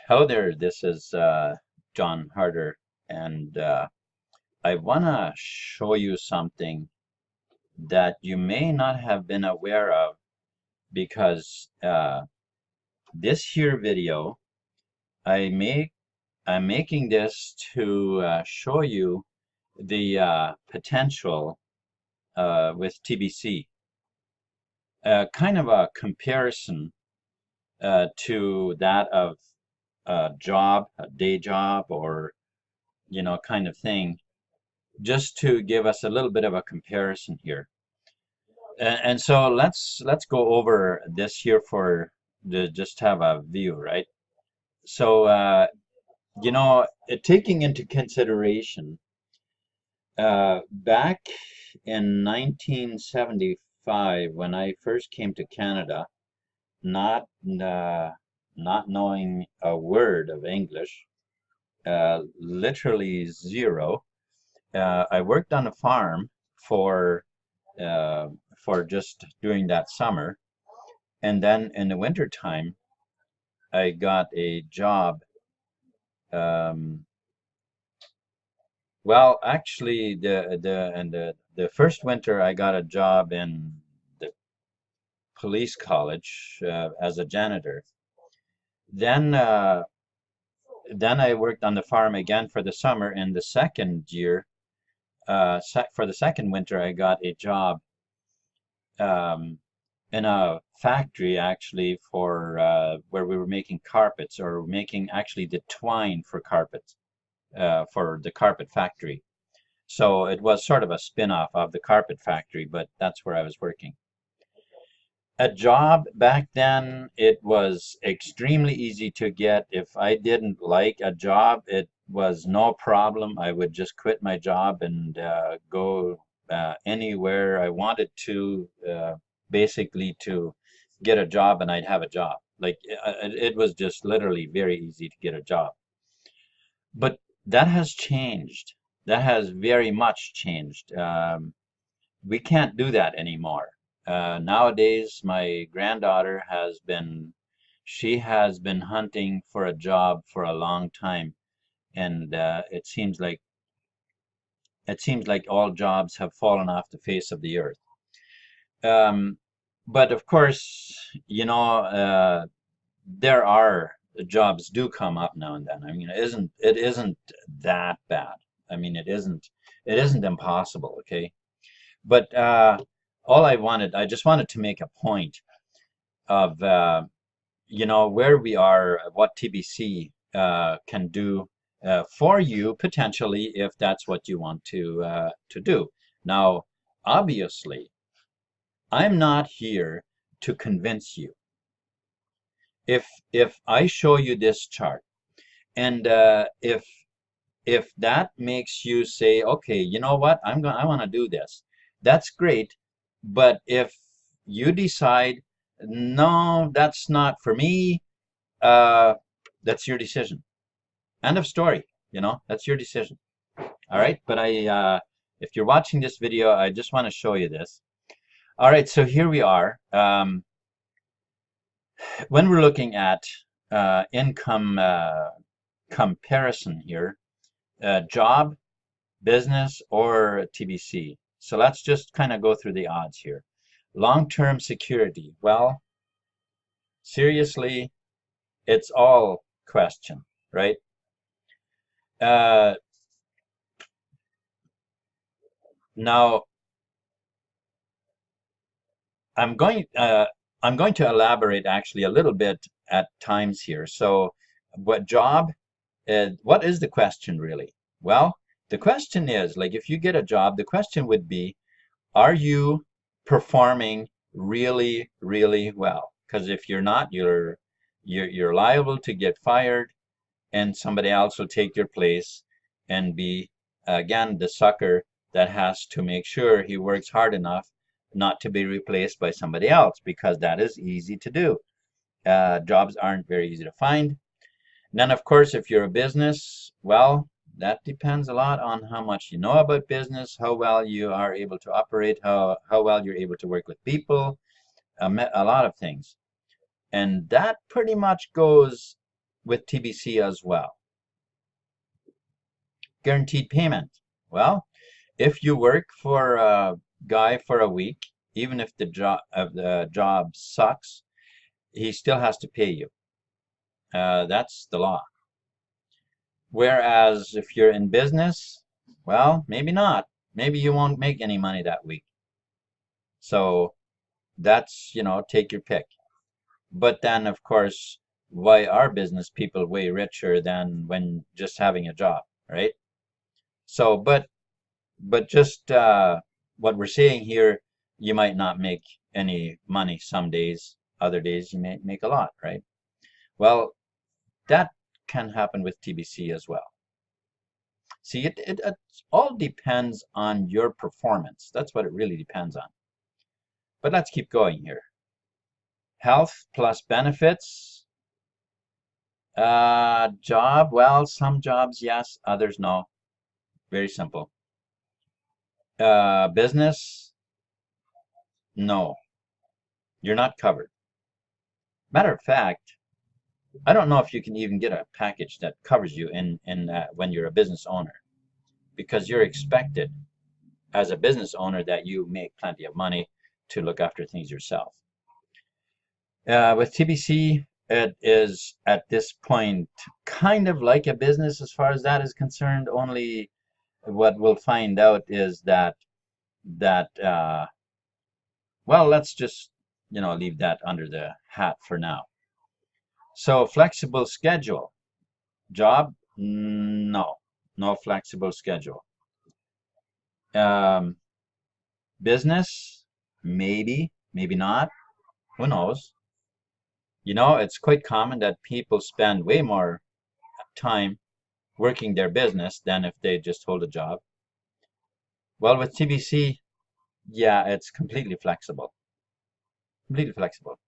Hello there, this is John Harder, and I want to show you something that you may not have been aware of because this here video, I'm making this to show you the potential with TBC, kind of a comparison to that of a job, a day job, or kind of thing, just to give us a little bit of a comparison here. And so let's go over this here for the just have a view, right? So taking into consideration back in 1975 when I first came to Canada, not not knowing a word of English, literally zero. I worked on a farm for uh, for just during that summer, and then in the winter time, I got a job. Um, well, actually, the first winter I got a job in the police college as a janitor. Then then I worked on the farm again for the summer. In the second year, for the second winter, I got a job um, in a factory actually for where we were making carpets or making actually the twine for carpets for the carpet factory. So it was sort of a spin-off of the carpet factory, but that's where I was working. A job back then, it was extremely easy to get. If I didn't like a job, it was no problem. I would just quit my job and go anywhere I wanted to, basically to get a job, and I'd have a job. Like it was just literally very easy to get a job. But that has changed. That has very much changed. We can't do that anymore. Nowadays, my granddaughter she has been hunting for a job for a long time, and it seems like all jobs have fallen off the face of the earth. Um, but of course, there are jobs do come up now and then. I mean, it isn't that bad. I mean, it isn't impossible, okay? But I just wanted to make a point of where we are, what TBC can do for you potentially if that's what you want to do. Now, obviously, I'm not here to convince you. If I show you this chart, and if that makes you say, okay, you know what, I want to do this, that's great. But if you decide, no, that's not for me, uh, that's your decision. End of story. That's your decision. All right. But if you're watching this video, I just want to show you this. All right. So here we are. When we're looking at income comparison here, job, business, or TBC. So let's just kind of go through the odds here. Long-term security. Well, seriously, it's all question, right? Now, I'm going to elaborate actually a little bit at times here. So, what is the question really? Well, the question is, like, if you get a job, the question would be, are you performing really, really well? Because if you're not, you're liable to get fired, and somebody else will take your place and be, again, the sucker that has to make sure he works hard enough not to be replaced by somebody else, because that is easy to do. Jobs aren't very easy to find. And then, of course, if you're a business, well, that depends a lot on how much you know about business, how well you are able to operate, how well you're able to work with people, a lot of things. And that pretty much goes with TBC as well. Guaranteed payment. Well, if you work for a guy for a week, even if the job sucks, he still has to pay you. That's the law. Whereas if you're in business, well, maybe not. Maybe you won't make any money that week. So that's, take your pick. But then, of course, why are business people way richer than when just having a job, right? So, but just what we're saying here, you might not make any money some days. Other days you may make a lot, right? Well, that can happen with TBC as well. See, it all depends on your performance. That's what it really depends on. But let's keep going here. Health plus benefits. Job, well, some jobs, yes, others, no. Very simple. Business, no. You're not covered. Matter of fact, I don't know if you can even get a package that covers you when you're a business owner, because you're expected as a business owner that you make plenty of money to look after things yourself. With TBC, it is at this point kind of like a business as far as that is concerned. Only what we'll find out is that well, let's just leave that under the hat for now. So flexible schedule. Job, no flexible schedule. Business, maybe not. Who knows? It's quite common that people spend way more time working their business than if they just hold a job. Well, with TBC, yeah, it's completely flexible. Completely flexible.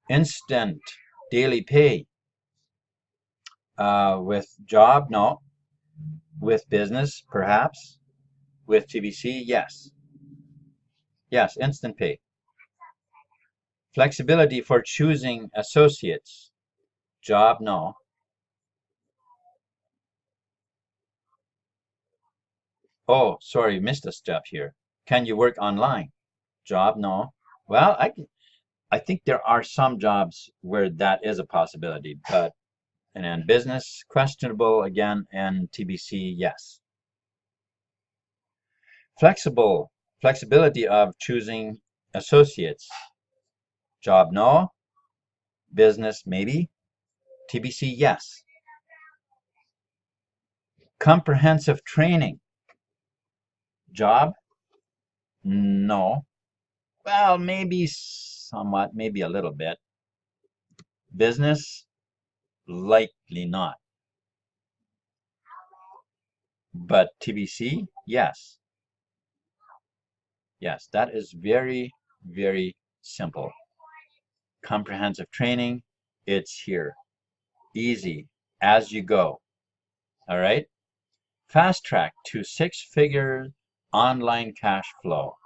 Instant daily pay. With job, no. With business, perhaps. With TBC, yes. Yes, instant pay. Flexibility for choosing associates. Job, no. Oh, sorry, missed a step here. Can you work online? Job, no. Well, I think there are some jobs where that is a possibility, but and then business, questionable again, and TBC, yes. Flexibility of choosing associates. Job, no. Business, maybe. TBC, yes. Comprehensive training. Job, no. Well, maybe somewhat, maybe a little bit. Business, likely not. But TBC, yes. Yes, that is very, very simple. Comprehensive training, it's here. Easy, as you go. All right? Fast track to six-figure online cash flow.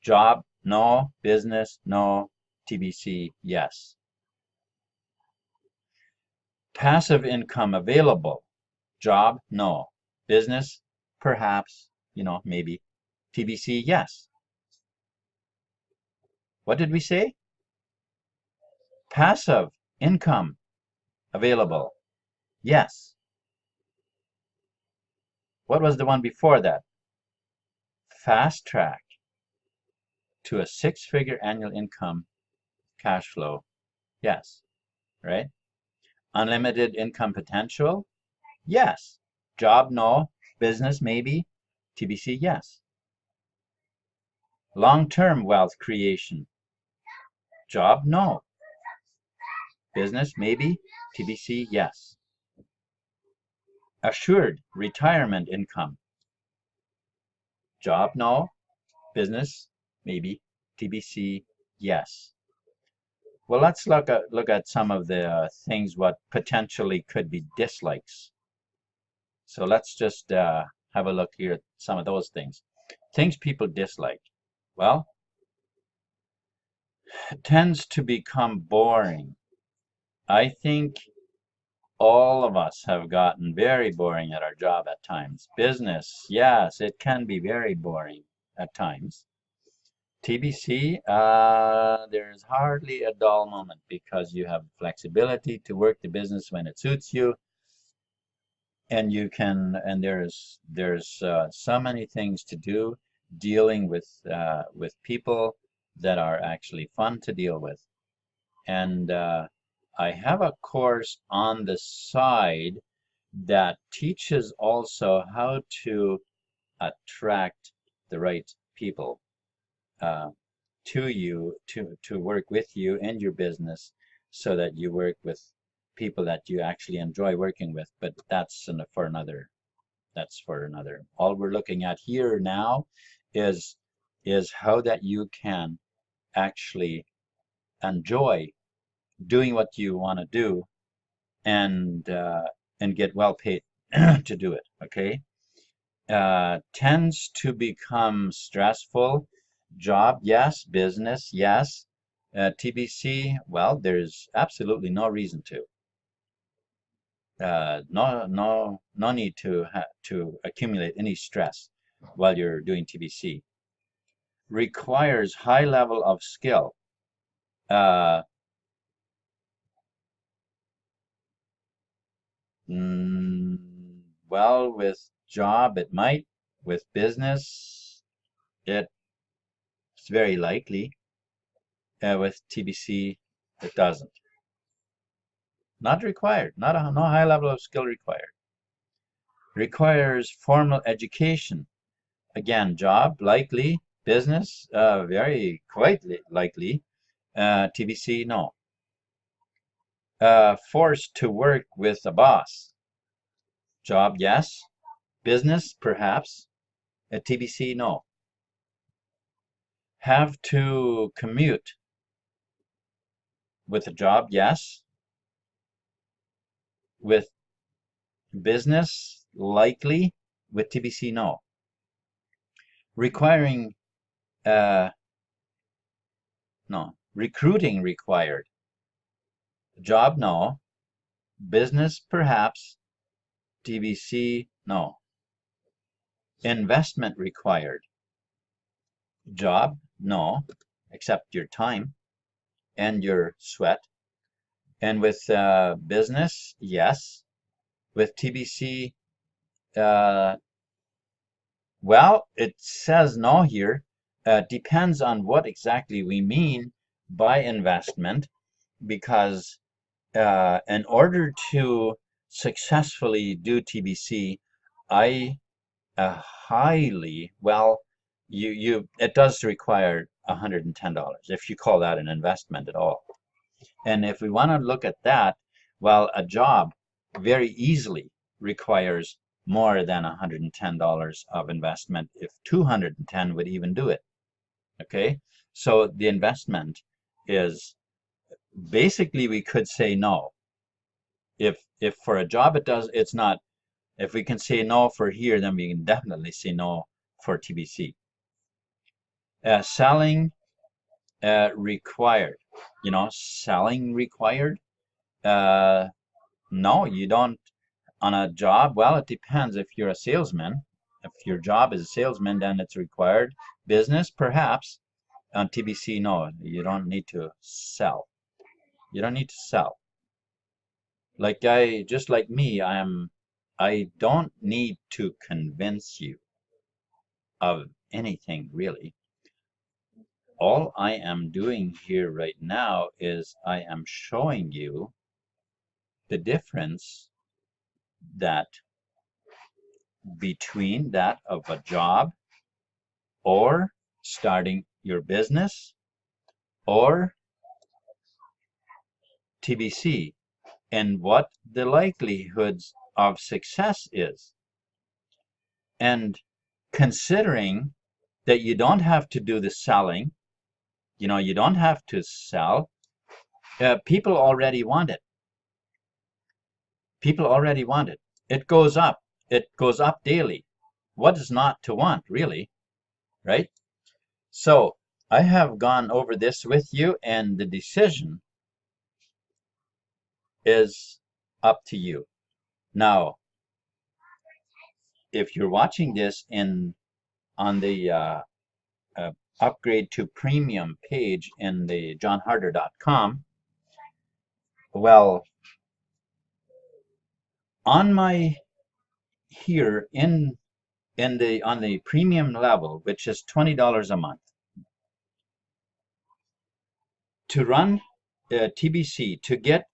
Job, no. Business, no. TBC, yes. Passive income available. Job, no. Business, perhaps, maybe. TBC, yes. What did we say? Passive income available. Yes. What was the one before that? Fast track to a six-figure annual income cash flow. Yes. Right? Unlimited income potential. Yes. Job, no. Business, maybe. TBC, yes. Long-term wealth creation. Job, no. Business, maybe. TBC, yes. Assured retirement income. Job, no. Business, maybe. TBC, yes. Well, let's look at some of the things what potentially could be dislikes. So let's just have a look here at some of those things. Things people dislike. Well, it tends to become boring. I think all of us have gotten very boring at our job at times. Business, yes, it can be very boring at times. TBC, there's hardly a dull moment because you have flexibility to work the business when it suits you, and there's so many things to do, dealing with people that are actually fun to deal with. And I have a course on the side that teaches also how to attract the right people uh, to you to work with you in your business, so that you work with people that you actually enjoy working with. But for another. That's for another. All we're looking at here now is how that you can actually enjoy doing what you want to do, and get well paid to do it. Okay. Tends to become stressful. Job, yes. Business, yes. TBC, well, there's absolutely no reason to. No need to accumulate any stress while you're doing TBC. Requires high level of skill. Uh, well, with job it might. With business, it's very likely. With TBC, it doesn't. Not required. No high level of skill required. Requires formal education. Again, job likely. Business very quite likely. TBC no. Forced to work with a boss. Job yes. Business perhaps. TBC no. Have to commute. With a job yes. With business likely. With TBC no. Requiring no. Recruiting required. Job no. Business perhaps. TBC no. Investment required. Job no, except your time and your sweat. And with business, yes. With TBC, well, it says no here. Depends on what exactly we mean by investment, because in order to successfully do TBC, I highly, well, it does require $110 if you call that an investment at all. And if we want to look at that, well, a job very easily requires more than $110 of investment, if 210 would even do it. Okay, so the investment is basically, we could say no. If for a job it's not. If we can say no for here, then we can definitely say no for TBC. Selling required. Selling required. No, you don't. On a job, well, it depends. If you're a salesman, if your job is a salesman, then it's required. Business, perhaps. On TBC, no, you don't need to sell. You don't need to sell. Just like me, I don't need to convince you of anything, really. All I am doing here right now is I am showing you the difference that between that of a job, or starting your business, or TBC, and what the likelihoods of success is. And considering that you don't have to do the selling, you don't have to sell. People already want it. People already want it. It goes up. It goes up daily. What is not to want, really? Right? So I have gone over this with you, and the decision is up to you. Now, if you're watching this on the upgrade to premium page in the johnharder.com, well, on my here in the on the premium level, which is $20 a month, to run TBC, to get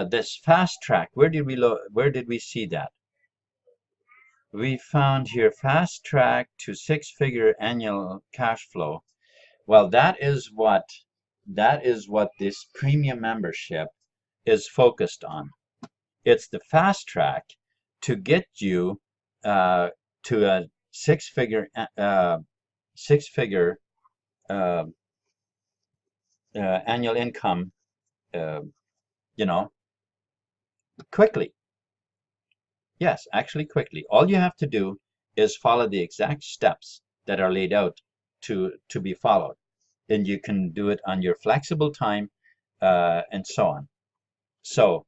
this fast track. Where did we see that? We found here fast track to six-figure annual cash flow. Well, that is what this premium membership is focused on. It's the fast track to get you to a six-figure uh, annual income, you know, quickly. Yes, actually quickly. All you have to do is follow the exact steps that are laid out to be followed, and you can do it on your flexible time, and so on. So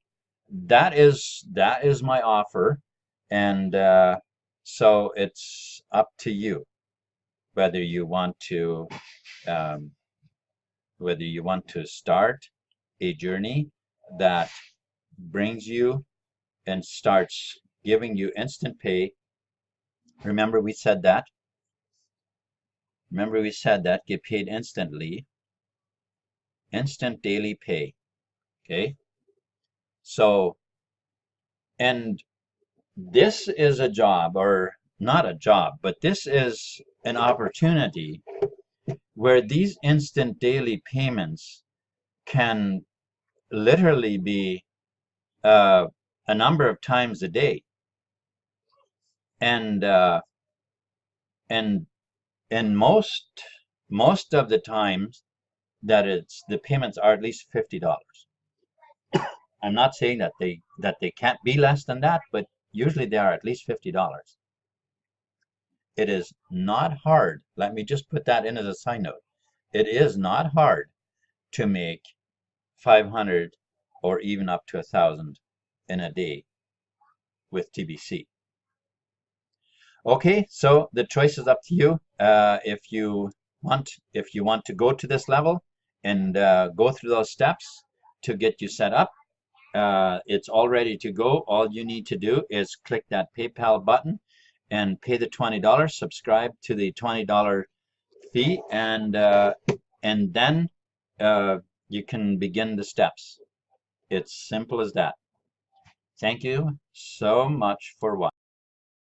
that is my offer, and so it's up to you whether you want to um, start a journey that brings you and starts giving you instant pay. Remember we said that. Get paid instantly, instant daily pay. Okay. So, and this is a job, or not a job, but this is an opportunity where these instant daily payments can literally be a number of times a day, and and most of the times that the payments are at least $50. I'm not saying that they can't be less than that, but usually they are at least $50. It is not hard. Let me just put that in as a side note. It is not hard to make 500 or even up to 1,000 in a day with TBC. Okay, so the choice is up to you. If you want to go to this level and go through those steps to get you set up, it's all ready to go. All you need to do is click that PayPal button and pay the $20, subscribe to the $20 fee, and then you can begin the steps. It's simple as that. Thank you so much for watching.